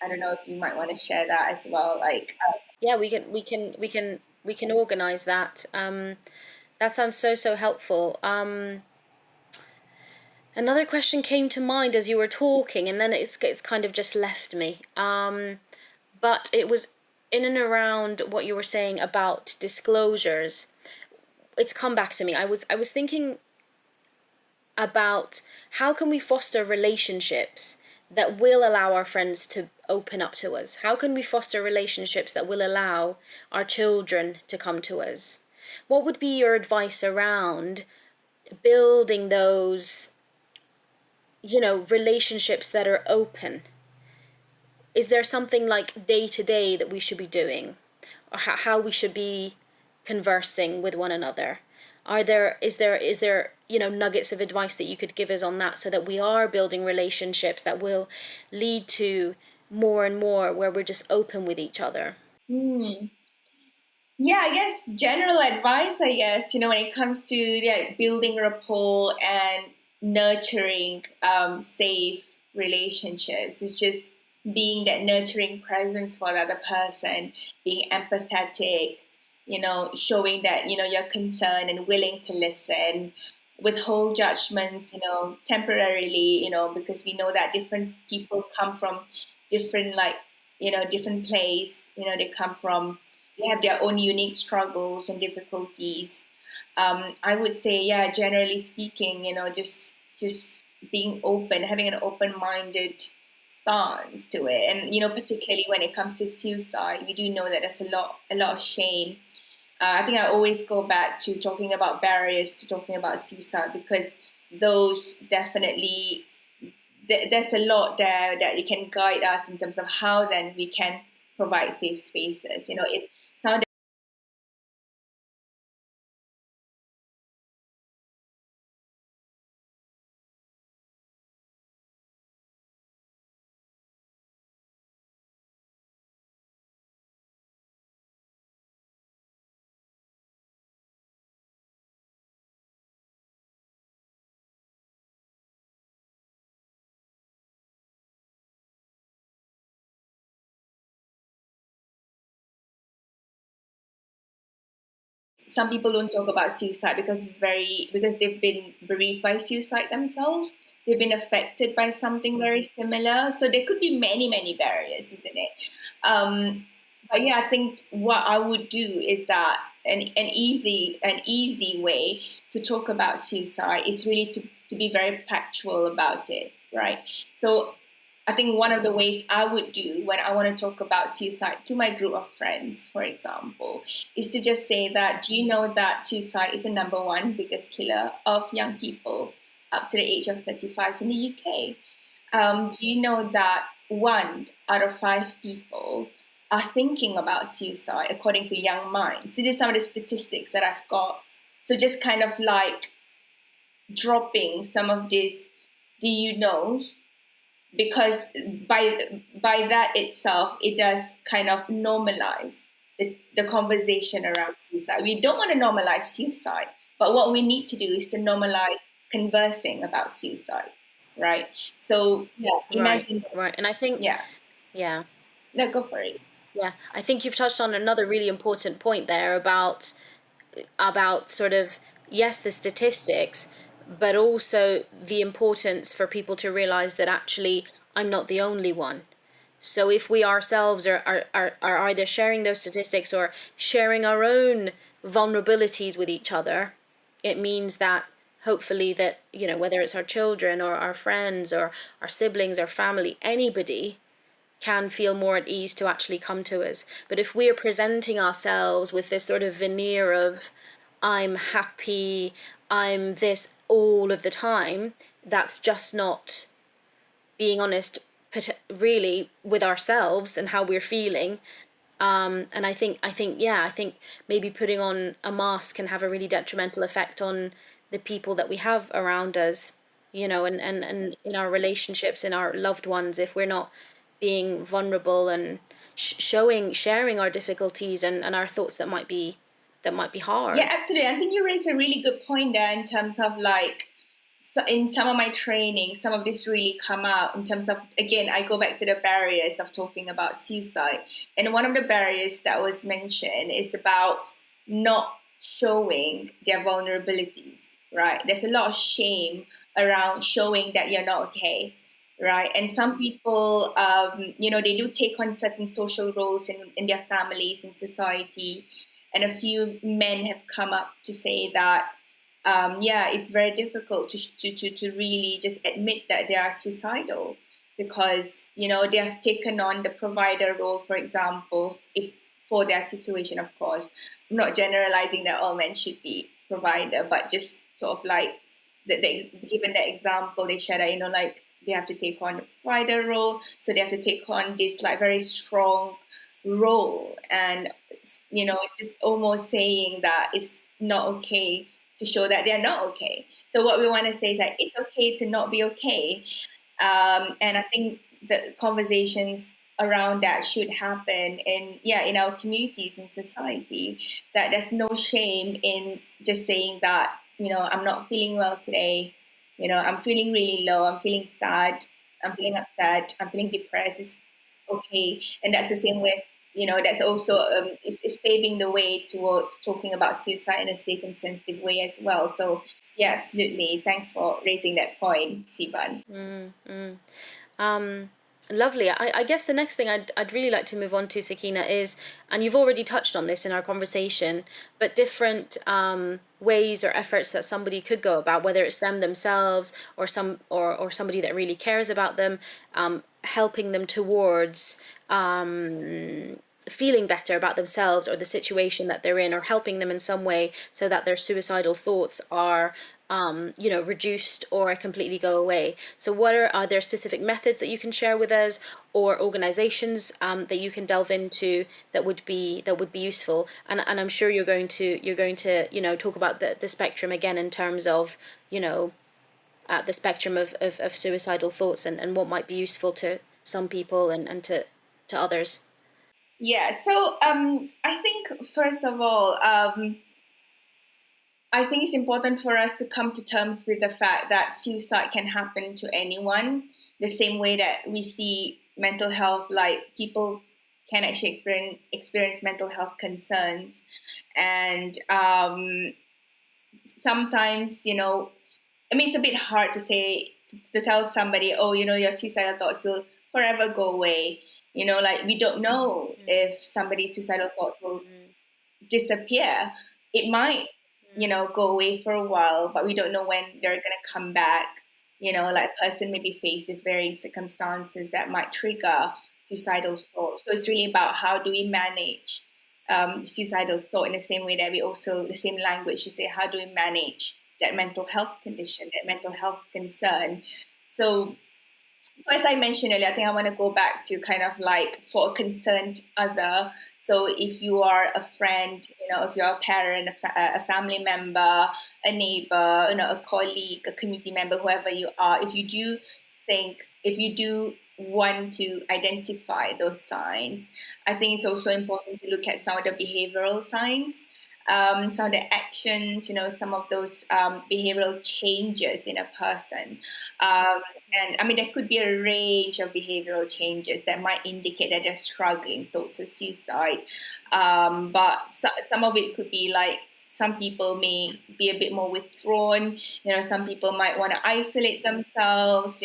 I don't know if you might want to share that as well. Like, Yeah, we can organize that. That sounds so helpful. Another question came to mind as you were talking, and then it's kind of just left me. But it was in and around what you were saying about disclosures. It's come back to me. I was thinking about how can we foster relationships that will allow our friends to open up to us? How can we foster relationships that will allow our children to come to us? What would be your advice around building those, relationships that are open? Is there something like day to day that we should be doing, or how we should be conversing with one another? Is there nuggets of advice that you could give us on that, so that we are building relationships that will lead to more and more where we're just open with each other? hmm. Yeah, I guess general advice, I guess, when it comes to building rapport and nurturing safe relationships, it's just being that nurturing presence for the other person, being empathetic, showing that, you're concerned and willing to listen, withhold judgments, temporarily, because we know that different people come from different, like, different place, they come from, they have their own unique struggles and difficulties. I would say, yeah, generally speaking, just being open, having an open-minded stance to it, and particularly when it comes to suicide, we do know that there's a lot of shame. I think I always go back to talking about barriers to talking about suicide, because those definitely there's a lot there that you can guide us in terms of how then we can provide safe spaces. If some some people don't talk about suicide because they've been bereaved by suicide themselves. They've been affected by something very similar. So there could be many barriers, isn't it? But yeah, I think what I would do is that an easy way to talk about suicide is really to be very factual about it, right? So I think one of the ways I would do when I want to talk about suicide to my group of friends, for example, is to just say that, do you know that suicide is the number one biggest killer of young people up to the age of 35 in the UK? Do you know that 1 out of 5 people are thinking about suicide, according to Young Minds? So these are some of the statistics that I've got. So just kind of like dropping some of these do you knows, because by that itself, it does kind of normalize the conversation around suicide. We don't want to normalize suicide, but what we need to do is to normalize conversing about suicide, right? So yeah, imagine, Right. And I think, yeah, yeah, no, go for it. yeah, I think you've touched on another really important point there about sort of, yes, the statistics, but also the importance for people to realize that actually I'm not the only one. So if we ourselves are either sharing those statistics or sharing our own vulnerabilities with each other, it means that hopefully that, whether it's our children or our friends or our siblings or family, anybody can feel more at ease to actually come to us. But if we are presenting ourselves with this sort of veneer of, I'm happy, I'm this all of the time, that's just not being honest really with ourselves and how we're feeling. And I think maybe putting on a mask can have a really detrimental effect on the people that we have around us, and in our relationships, in our loved ones, if we're not being vulnerable and sharing our difficulties and our thoughts that might be Yeah, hard. absolutely. I think you raise a really good point there in terms of like, so in some of my training, some of this really come out in terms of, again, I go back to the barriers of talking about suicide. And one of the barriers that was mentioned is about not showing their vulnerabilities, right? There's a lot of shame around showing that you're not okay, right? And some people, they do take on certain social roles in their families, in society. And a few men have come up to say that it's very difficult to really just admit that they are suicidal because, they have taken on the provider role, for example, if for their situation, of course. I'm not generalizing that all men should be provider, but just sort of like, given the example, they share that, like they have to take on the provider role, so they have to take on this like very strong role and, just almost saying that it's not okay to show that they're not okay. So what we want to say is that it's okay to not be okay. And I think the conversations around that should happen in our communities and society, that there's no shame in just saying that, I'm not feeling well today, I'm feeling really low, I'm feeling sad, I'm feeling upset, I'm feeling depressed. It's okay. And that's the same way as, that's also it's paving the way towards talking about suicide in a safe and sensitive way as well. So yeah, absolutely. Thanks for raising that point, Sivan. Um, Lovely. I guess the next thing I'd really like to move on to, Sakinah, is, and you've already touched on this in our conversation, but different ways or efforts that somebody could go about, whether it's them themselves or somebody that really cares about them, helping them towards feeling better about themselves or the situation that they're in, or helping them in some way so that their suicidal thoughts are reduced or completely go away. So what are there specific methods that you can share with us, or organizations that you can delve into that would be useful? And I'm sure you're going to talk about the spectrum again in terms of the spectrum of suicidal thoughts and what might be useful to some people and to others. Yeah. So I think first of all, I think it's important for us to come to terms with the fact that suicide can happen to anyone, the same way that we see mental health, like people can actually experience mental health concerns. And sometimes, I mean, it's a bit hard to say, to tell somebody, oh, your suicidal thoughts will forever go away. Like, we don't know if somebody's suicidal thoughts will disappear. It might, go away for a while, but we don't know when they're going to come back. Like, a person may be faced with varying circumstances that might trigger suicidal thoughts. So it's really about how do we manage suicidal thought in the same way that we also, the same language to say, how do we manage that mental health condition, that mental health concern. So as I mentioned earlier, I think I want to go back to kind of like for a concerned other. So if you are a friend, if you're a parent, a family member, a neighbor, a colleague, a community member, whoever you are, if you do want to identify those signs, I think it's also important to look at some of the behavioral signs, some of the actions, some of those behavioral changes in a person. And I mean, there could be a range of behavioral changes that might indicate that they're struggling towards a suicide. But some of it could be like, some people may be a bit more withdrawn. Some people might want to isolate themselves,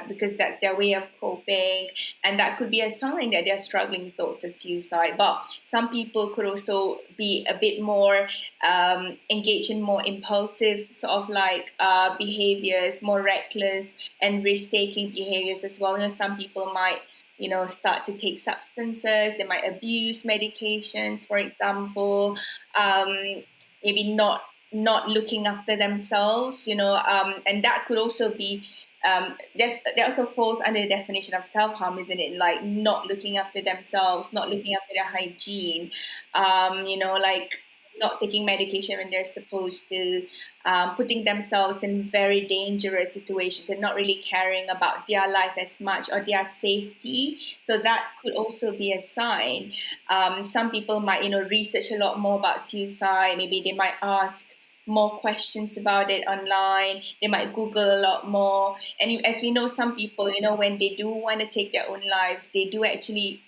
because that's their way of coping. And that could be a sign that they're struggling towards a suicide. But some people could also be a bit more engaged in more impulsive sort of like behaviors, more reckless and risk-taking behaviors as well. Some people might start to take substances. They might abuse medications, for example. Maybe not looking after themselves, and that could also be that also falls under the definition of self-harm, isn't it? Like not looking after themselves, not looking after their hygiene, like not taking medication when they're supposed to, putting themselves in very dangerous situations and not really caring about their life as much or their safety. So that could also be a sign. Some people might, research a lot more about suicide. Maybe they might ask more questions about it online. They might Google a lot more. And as we know, some people, when they do want to take their own lives, they do actually,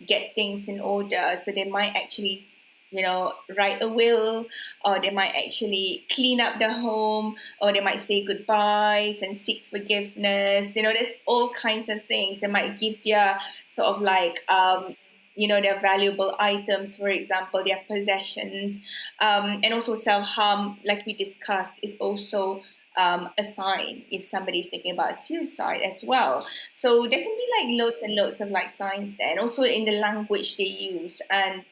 get things in order. So they might actually, write a will, or they might actually clean up the home, or they might say goodbyes and seek forgiveness. There's all kinds of things. They might give their sort of like, their valuable items, for example, their possessions. And also self-harm, like we discussed, is also a sign if somebody is thinking about suicide as well. So there can be like loads and loads of like signs there, and also in the language they use. And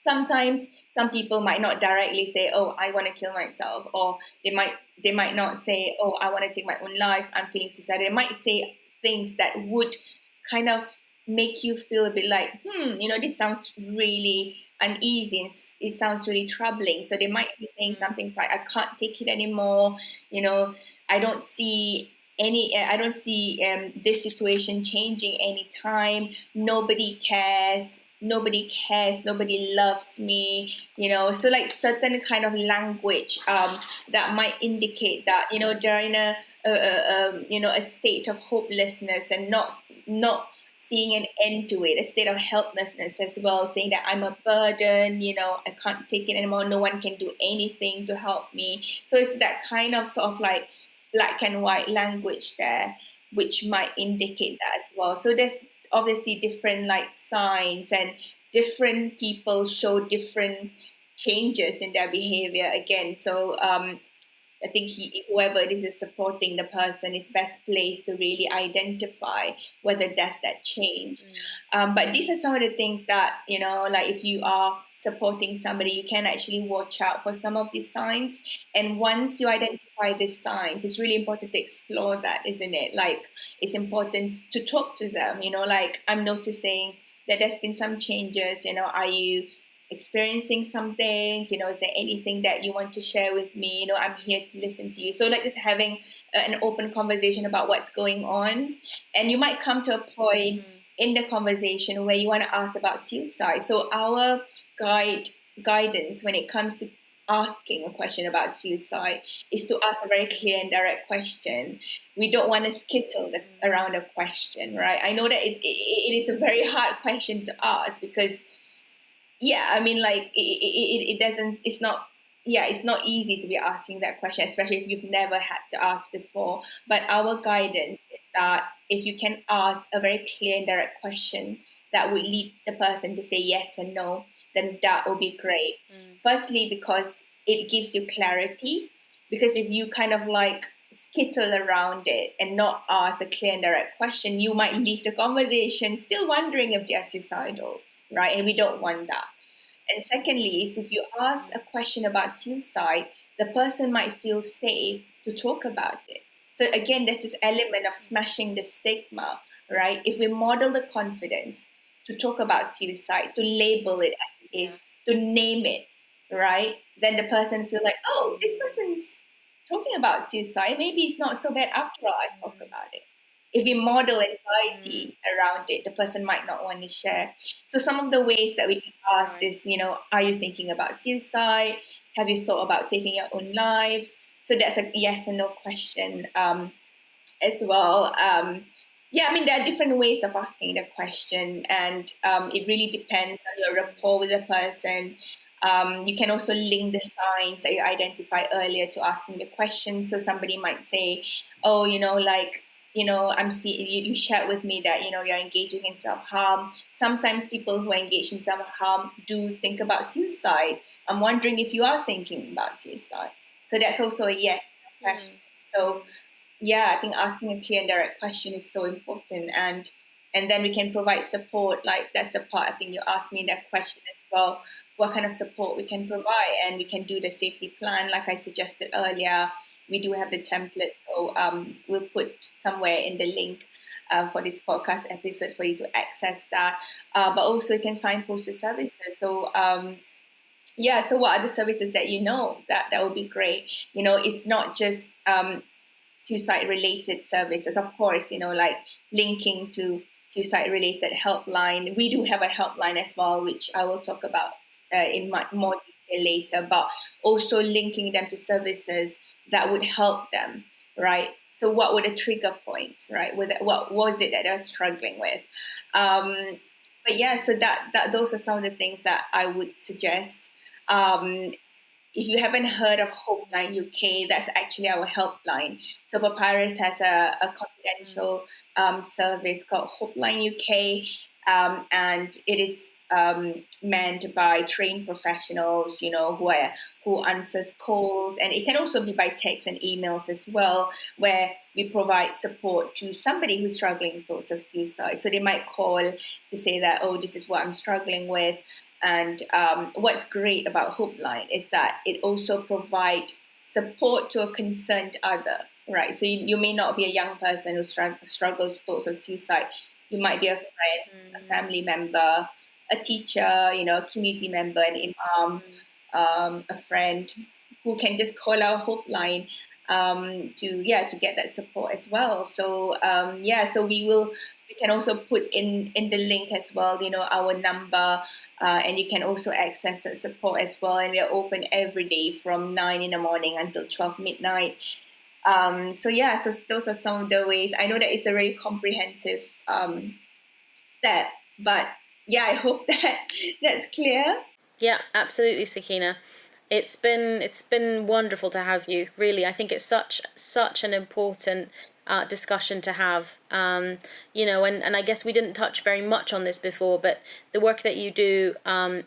sometimes some people might not directly say, oh, I want to kill myself, or they might not say, oh, I want to take my own life, I'm feeling suicidal. They might say things that would kind of make you feel a bit like, this sounds really uneasy, it sounds really troubling. So they might be saying something like, I can't take it anymore, I don't see this situation changing anytime. Nobody cares, nobody loves me, so like certain kind of language that might indicate that they're in a state of hopelessness and not seeing an end to it, a state of helplessness as well, saying that I'm a burden, I can't take it anymore, no one can do anything to help me. So it's that kind of sort of like black and white language there, which might indicate that as well. So there's obviously different like signs, and different people show different changes in their behavior again. So I think whoever it is supporting the person is best placed to really identify whether that's that change. But these are some of the things that, like if you are supporting somebody, you can actually watch out for some of these signs. And once you identify these signs, it's really important to explore that, isn't it? Like it's important to talk to them, like I'm noticing that there's been some changes, are you experiencing something, is there anything that you want to share with me, I'm here to listen to you. So like just having an open conversation about what's going on. And you might come to a point in the conversation where you want to ask about suicide. So our guidance when it comes to asking a question about suicide is to ask a very clear and direct question. We don't want to skittle around a question, right? I know that it is a very hard question to ask because, yeah, I mean, like it doesn't, it's not, yeah, it's not easy to be asking that question, especially if you've never had to ask before. But our guidance is that if you can ask a very clear and direct question that would lead the person to say yes and no, then that will be great. Firstly, because it gives you clarity. Because if you kind of like skittle around it and not ask a clear and direct question, you might leave the conversation still wondering if they're suicidal, right? And we don't want that. And secondly, is if you ask a question about suicide, the person might feel safe to talk about it. So again, there's this element of smashing the stigma, right? If we model the confidence to talk about suicide, to label it as it is, to name it, right? Then the person feel like, oh, this person's talking about suicide. Maybe it's not so bad after all. I talk about it. If we model anxiety around it, the person might not want to share. So some of the ways that we can ask is, are you thinking about suicide? Have you thought about taking your own life? So that's a yes and no question as well. Yeah, I mean, there are different ways of asking the question, and it really depends on your rapport with the person. You can also link the signs that you identified earlier to asking the question. So somebody might say, oh, I'm seeing you shared with me that, you're engaging in self-harm. Sometimes people who are engaged in self-harm do think about suicide. I'm wondering if you are thinking about suicide. So that's also a yes question. So yeah, I think asking a clear and direct question is so important, and then we can provide support. Like that's the part I think you asked me that question as well. What kind of support we can provide, and we can do the safety plan, like I suggested earlier. We do have the template, so we'll put somewhere in the link for this podcast episode for you to access that. But also, you can signpost the services. So. Yeah, so what are the services that that would be great? It's not just suicide related services, of course, like linking to suicide related helpline. We do have a helpline as well, which I will talk about in more detail later, but also linking them to services that would help them, right? So what were the trigger points, right? What was it that they're struggling with? But yeah, so that those are some of the things that I would suggest. If you haven't heard of Hopeline UK, that's actually our helpline. So Papyrus has a confidential service called Hopeline UK, and it is meant by trained professionals, who answers calls, and it can also be by text and emails as well, where we provide support to somebody who's struggling with thoughts of suicide. So they might call to say that, oh, this is what I'm struggling with. And what's great about Hopeline is that it also provides support to a concerned other, right? So you may not be a young person who struggles with thoughts of suicide. You might be a friend, a family member, a teacher, a community member, an imam, a friend who can just call our Hopeline to get that support as well. So so we can also put in the link as well, our number, and you can also access that support as well. And we are open every day from 9 in the morning until 12 midnight. So those are some of the ways. I know that it's a very comprehensive step, but yeah, I hope that that's clear. Yeah, absolutely, Sakinah. It's been wonderful to have you. Really, I think it's such an important discussion to have. And I guess we didn't touch very much on this before, but the work that you do,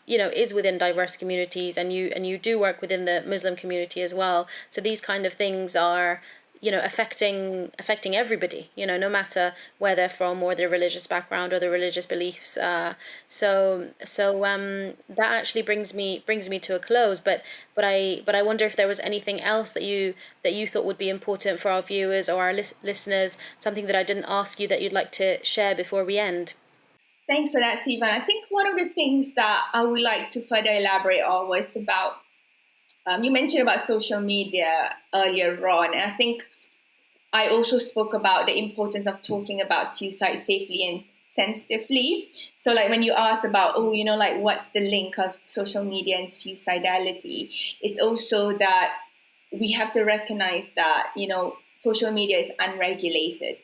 is within diverse communities, and you do work within the Muslim community as well. So these kind of things are, affecting everybody, no matter where they're from or their religious background or their religious beliefs. That actually brings me to a close. But I wonder if there was anything else that you thought would be important for our viewers or our listeners, something that I didn't ask you that you'd like to share before we end. Thanks for that, Sivan. I think one of the things that I would like to further elaborate on was about, you mentioned about social media earlier on, and I think I also spoke about the importance of talking about suicide safely and sensitively. So like when you ask about, oh, like what's the link of social media and suicidality, it's also that we have to recognize that, social media is unregulated,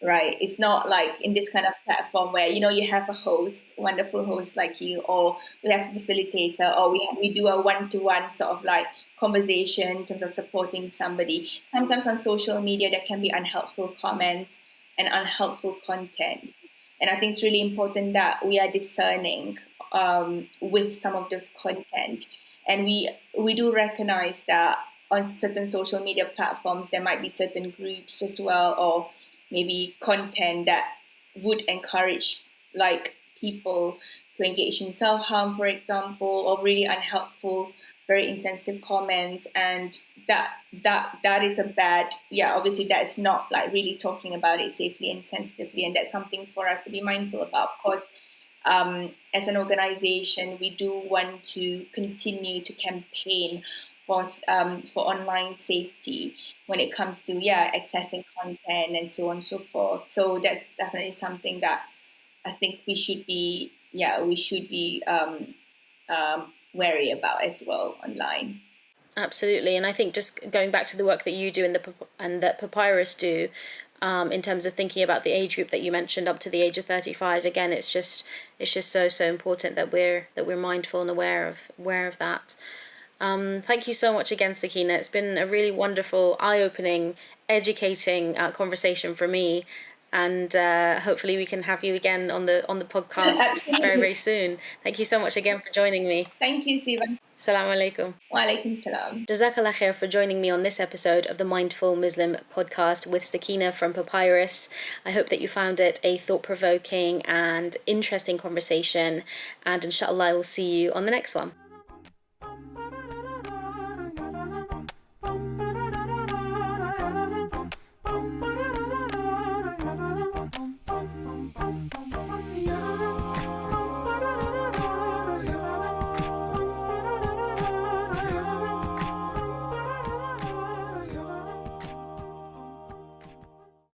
right? It's not like in this kind of platform where, you have a host, wonderful host like you, or we have a facilitator, or we do a one-to-one sort of like conversation in terms of supporting somebody. Sometimes on social media, there can be unhelpful comments and unhelpful content. And I think it's really important that we are discerning with some of those content. And we do recognize that on certain social media platforms, there might be certain groups as well, or maybe content that would encourage like people to engage in self-harm, for example, or really unhelpful, very insensitive comments. And that is a bad, obviously that's not like really talking about it safely and sensitively, and that's something for us to be mindful about. Of course, as an organization, we do want to continue to campaign for online safety when it comes to accessing content and so on and so forth. So that's definitely something that I think we should be wary about as well online. Absolutely, and I think just going back to the work that you do and that Papyrus do, in terms of thinking about the age group that you mentioned up to the age of 35, again, it's just so important that we're mindful and aware of that. Thank you so much again, Sakinah. It's been a really wonderful, eye-opening, educating conversation for me, and hopefully we can have you again on the podcast very, Absolutely. very soon. Thank you so much again for joining me. Thank you, Sivan. Assalamu alaikum. Wa alaikum salam. Jazakallah khair for joining me on this episode of the Mindful Muslim podcast with Sakinah from Papyrus. I hope that you found it a thought-provoking and interesting conversation, and inshallah I will see you on the next one.